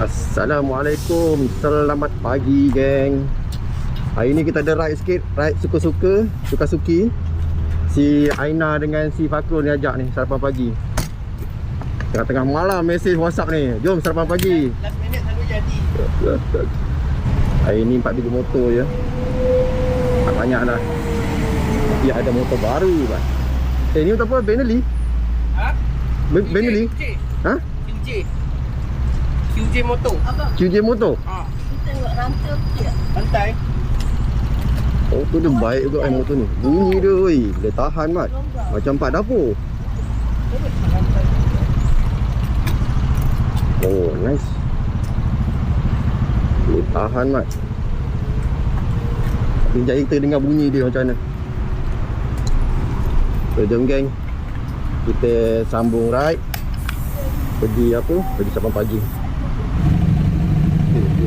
Assalamualaikum, selamat pagi geng. Hari ni kita ada ride sikit, ride suka-suka, suka-suki. Si Aina dengan si Fakrul ni ajak ni sarapan pagi. Tengah-tengah malam mesej WhatsApp ni, jom sarapan pagi. Last minute selalu jadi. Hari ni 4 biji motor je. Tak banyak dah. Tapi ada motor baru kan. Ni motor apa? Benelli? Ha? Benelli? QJ. Ha? QJ motor. Apa? QJ motor? Ha. Tengok rantai okey tak? Santai. Oh tu dia baik juga motor ni. Bunyi dia oi, dia tahan mat. Macam 4 dapur. Oh nice. Dia tahan mat. Sekejap kita dengar bunyi dia macam mana. So jom geng, kita sambung ride. Pergi apa? Pergi sarapan pagi.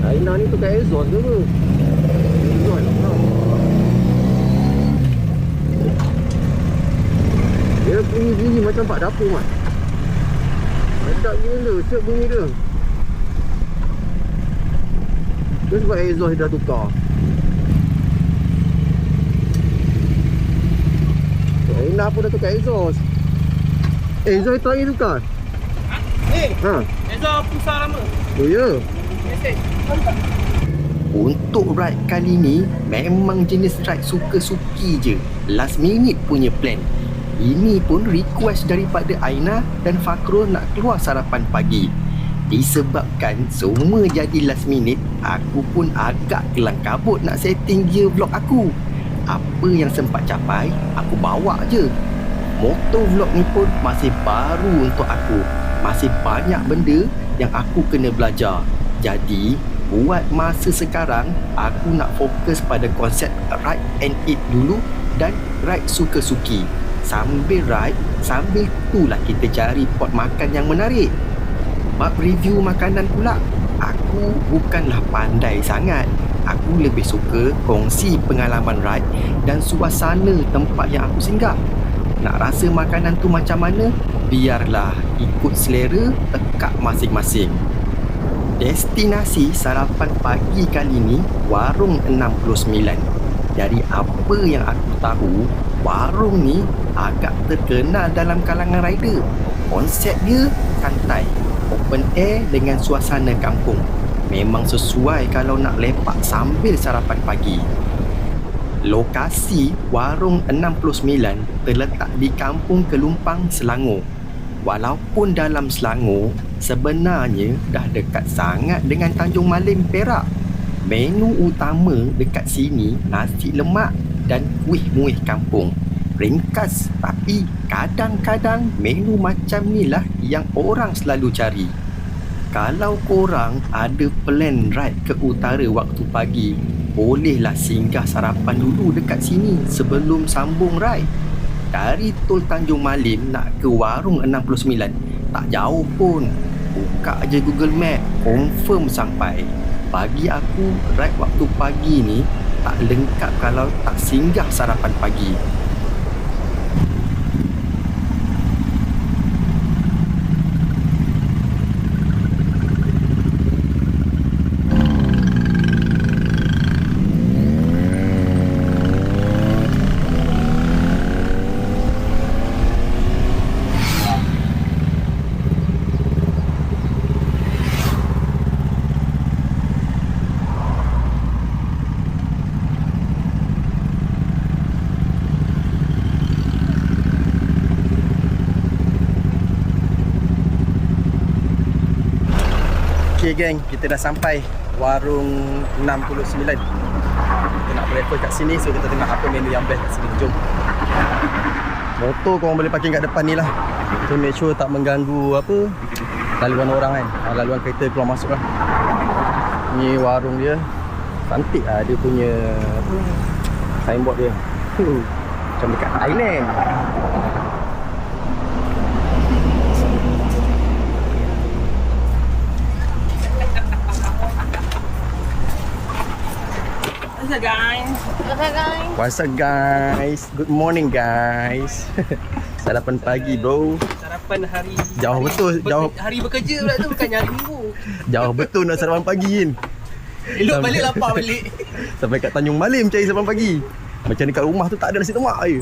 Aina ni tukar exhaust ke apa? Exhaust lah. Dia bunyi-bunyi macam pak dapur mat. Sedap gila, siap bunyi dia. Itu sebab exhaust dia dah tukar. Aina pun dah tukar exhaust. Exhaust tu lagi tukar? Ha? Ezra pusar lama. Oh ya? Mesej. Untuk ride kali ni memang jenis ride suka-suki je, last minute punya plan. Ini pun request daripada Aina dan Fakrul nak keluar sarapan pagi. Disebabkan semua jadi last minute, aku pun agak kelang kabut nak setting gear vlog aku. Apa yang sempat capai, aku bawa je. Motor vlog ni pun masih baru untuk aku. Masih banyak benda yang aku kena belajar. Jadi, buat masa sekarang, aku nak fokus pada konsep ride and eat dulu dan ride suka-suki. Sambil ride, sambil itulah kita cari pot makan yang menarik. Bab review makanan pula, aku bukanlah pandai sangat. Aku lebih suka kongsi pengalaman ride dan suasana tempat yang aku singgah. Nak rasa makanan tu macam mana? Biarlah ikut selera tekak masing-masing. Destinasi sarapan pagi kali ni Warung 69. Dari apa yang aku tahu, warung ni agak terkenal dalam kalangan rider. Konsep dia santai, open air dengan suasana kampung. Memang sesuai kalau nak lepak sambil sarapan pagi. Lokasi Warung 69 terletak di Kampung Kelumpang, Selangor. Walaupun dalam Selangor, sebenarnya dah dekat sangat dengan Tanjung Malim, Perak. Menu utama dekat sini nasi lemak dan kuih muih kampung. Ringkas, tapi kadang-kadang menu macam ni lah yang orang selalu cari. Kalau korang ada plan ride ke utara waktu pagi, bolehlah singgah sarapan dulu dekat sini sebelum sambung ride. Dari Tol Tanjung Malim nak ke Warung 69 tak jauh pun. Buka je Google Map, confirm sampai. Bagi aku, ride waktu pagi ni tak lengkap kalau tak singgah sarapan pagi. Okay geng, kita dah sampai Warung 69. Kita nak breakfast kat sini, so kita tengok apa menu yang best kat sini. Jom. Motor korang boleh parking kat depan ni lah. So make sure tak mengganggu apa laluan orang kan, laluan kereta keluar masuk lah. Ni warung dia. Cantik lah dia punya apa, signboard dia. Macam dekat Thailand. What's up guys? What's up guys? Good morning guys. Sarapan pagi bro. Sarapan hari Jauh betul, jauh. Hari bekerja pula tu, bukan hari minggu. Jauh betul nak sarapan pagi kan. Elok balik lapar balik. Sampai kat Tanjung Malim cari sarapan pagi. Macam dekat rumah tu tak ada nasi lemak je.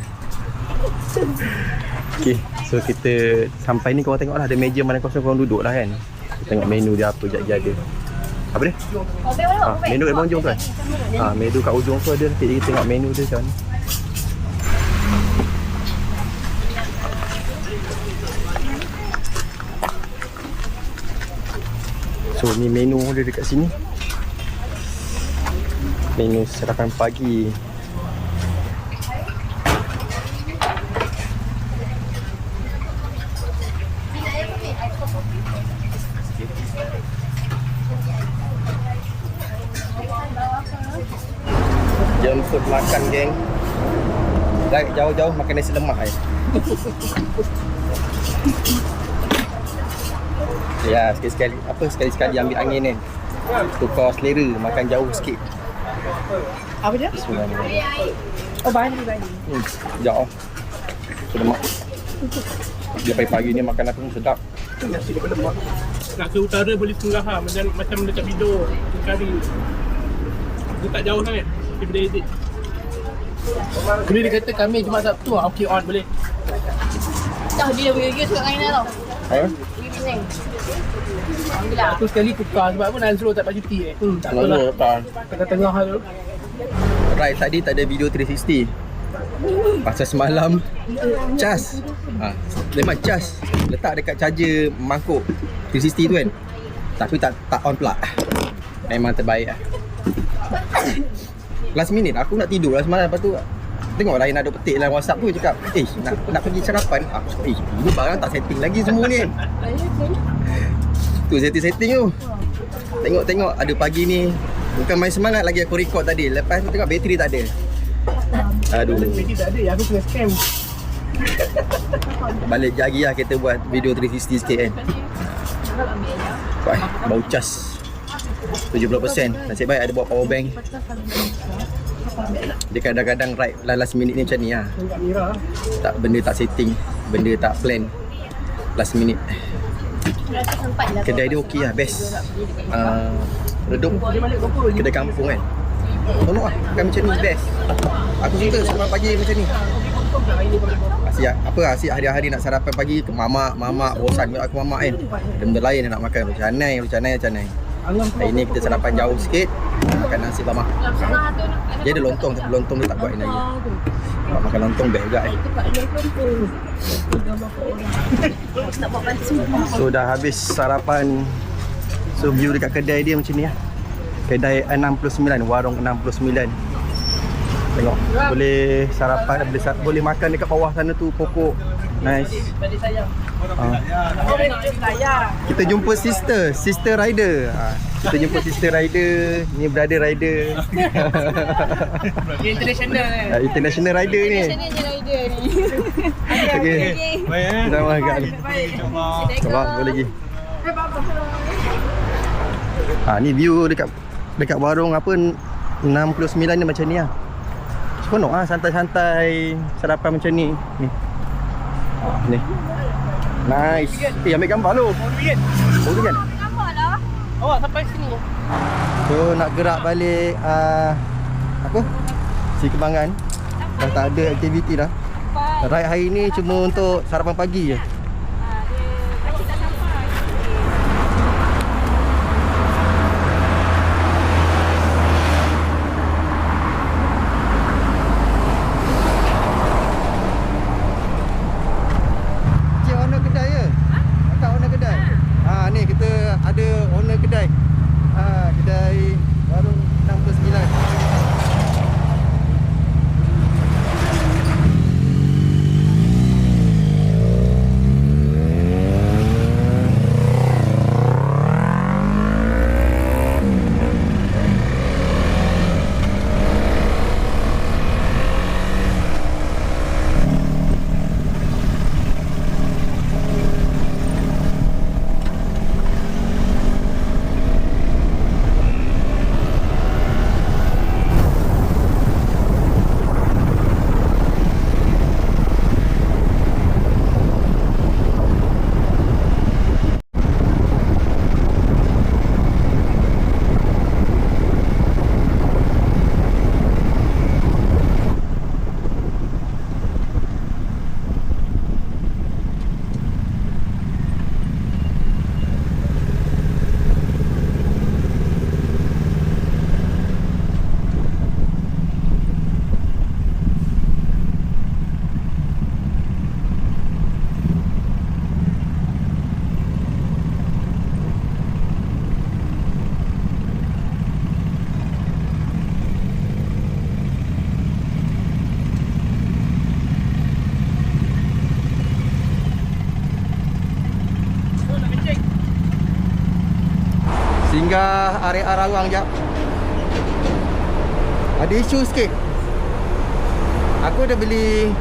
Okay, so kita sampai ni korang tengok lah, ada meja mana kosong korang duduk lah kan. Kita tengok menu dia apa sekejap ada. Apa dia? Menu kat ujung tu kan? Menu kat ujung tu ada, nanti kita tengok menu dia macam mana. So ni menu dia dekat sini. Menu sarapan pagi. Jemput makan geng. Dah jauh-jauh makan nasi lemak ya, sekali-sekali ambil angin kan. Tukar selera, makan jauh sikit. Apa dia? Bismillahirrahmanirrahim. Oh, bani. Sekejap lah. Lemak. Dia pagi-pagi ni makan apa pun sedap. Nasi lemak. Nak ke utara boleh singgah lah. Macam dekat video kari. Dia tak jauh sangat. Dia edit. Kemudian dia kata kami Jumaat Sabtu lah. Okay, on boleh. Dah dia pergi surat Aina tau. Ayah? Pergi Penang. Alhamdulillah. Aku sekali tukar sebab apa Nazrul tak dapat cuti tak apalah. Tengah-tengah tu. Right, tadi tak ada video 360. Pasal semalam cas. Memang cas letak dekat charger mangkuk 360 tu kan. Tapi tak on plug. Memang terbaik lah. Last minute aku nak tidur lah semalam, lepas tu tengok lain ada petik dalam WhatsApp tu cakap, nak pergi sarapan. Aku cakap, ini barang tak setting lagi semua ni. Tu setting tu. Tengok ada pagi ni. Bukan main semangat lagi aku record tadi. Lepas tu tengok bateri tak ada. Aduh. Bateri tak ada, aku kena scam. Balik lagi lah kita buat video 360 sikit kan. Wah, bau cas 70%. Nasib baik ada bawa power bank. Dia kadang-kadang right last minute ni macam ni lah. Tak, benda tak setting, benda tak plan, last minute. Kedai dia okey lah, best. Redup kedai kampung kan. Tolong lah, makan macam ni best. Aku suka sarapan pagi macam ni. Asyik hari-hari nak sarapan pagi ke mamak bosan aku mamak kan. Benda lain nak makan canai. Hari ni kita sarapan jauh sikit, makan nasi lemak. Dia ada lontong, tapi lontong dia tak buat lagi. Nak makan lontong best juga So dah habis sarapan. So view dekat kedai dia macam ni lah. Kedai 69, warung 69. Tengok, boleh sarapan, boleh makan dekat bawah sana tu, pokok. Nice. Kita jumpa sister rider. Kita jumpa sister rider, ni brother rider. International kan? International rider ni. Okey. Sama agak ni. Coba boleh lagi. Ni view dekat warung apa 69 ni macam ni lah. Seronok lah santai-santai sarapan macam ni. Ni. Nice. Ambil gambar lu. Boleh kan? Nampak lah. Awak sampai sini. So nak gerak balik apa? Si Kembangan. Dah tak ada aktiviti dah. Ride hari ni cuma untuk sarapan pagi je. Ni kita ada owner kedai. Kedai warung 69. Singgah area Rawang jap. Ada isu sikit. Aku dah beli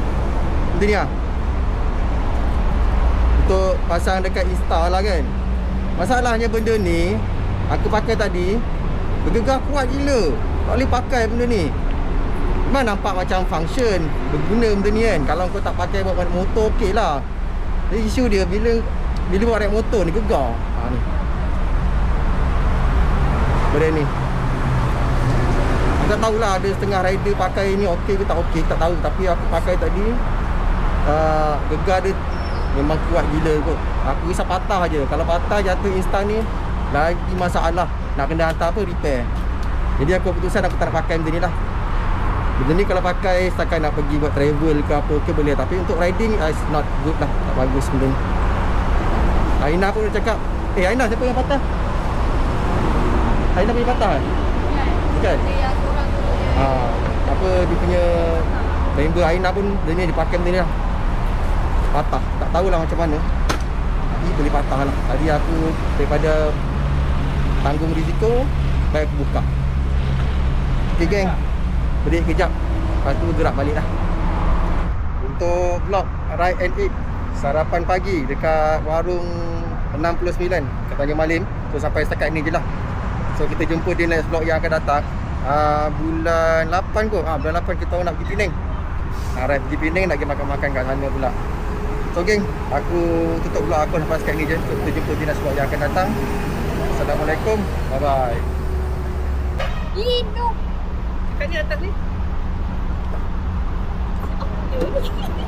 benda ni lah, untuk pasang dekat Insta lah kan. Masalahnya benda ni aku pakai tadi bergegar kuat gila. Tak boleh pakai benda ni. Memang nampak macam function, berguna benda ni kan. Kalau kau tak pakai buat motor okey lah. Jadi isu dia bila buat naik motor ni gegar. Ni benda ni aku tak tahulah, ada setengah rider pakai ni okey ke tak okey, tak tahu. Tapi aku pakai tadi, gegar dia memang kuat gila kot. Aku risau patah je. Kalau patah jatuh instan ni lagi masalah, nak kena hantar apa, repair. Jadi aku putuskan aku tak nak pakai benda ni lah. Benda ni kalau pakai setakat nak pergi buat travel ke apa ke boleh, tapi untuk riding it's not good lah, tak bagus benda ni. Aina pun dia cakap, Aina siapa yang patah? Aina punya patah kan? Bukan? Dia korang tu je. Apa dia punya member Aina pun dia dipakai benda ni lah, patah. Tak tahulah macam mana, tapi boleh patah lah. Tadi aku daripada tanggung risiko, baik aku buka. Okay geng, break kejap, lepas tu gerak balik lah. Untuk vlog Ride and Eat sarapan pagi dekat warung 69 kat Tanjung Malim. So sampai setakat ni je lah. So kita jumpa di next vlog yang akan datang, bulan 8 kot. Bulan 8 kita nak pergi Penang. Ride pergi Penang, nak pergi makan-makan kat sana pula. So geng, aku tutup vlog aku sampai setakat ni je. So kita jumpa di next vlog yang akan datang. Assalamualaikum, bye bye. Hidup. Kat ni atas ni. Apa dia ni?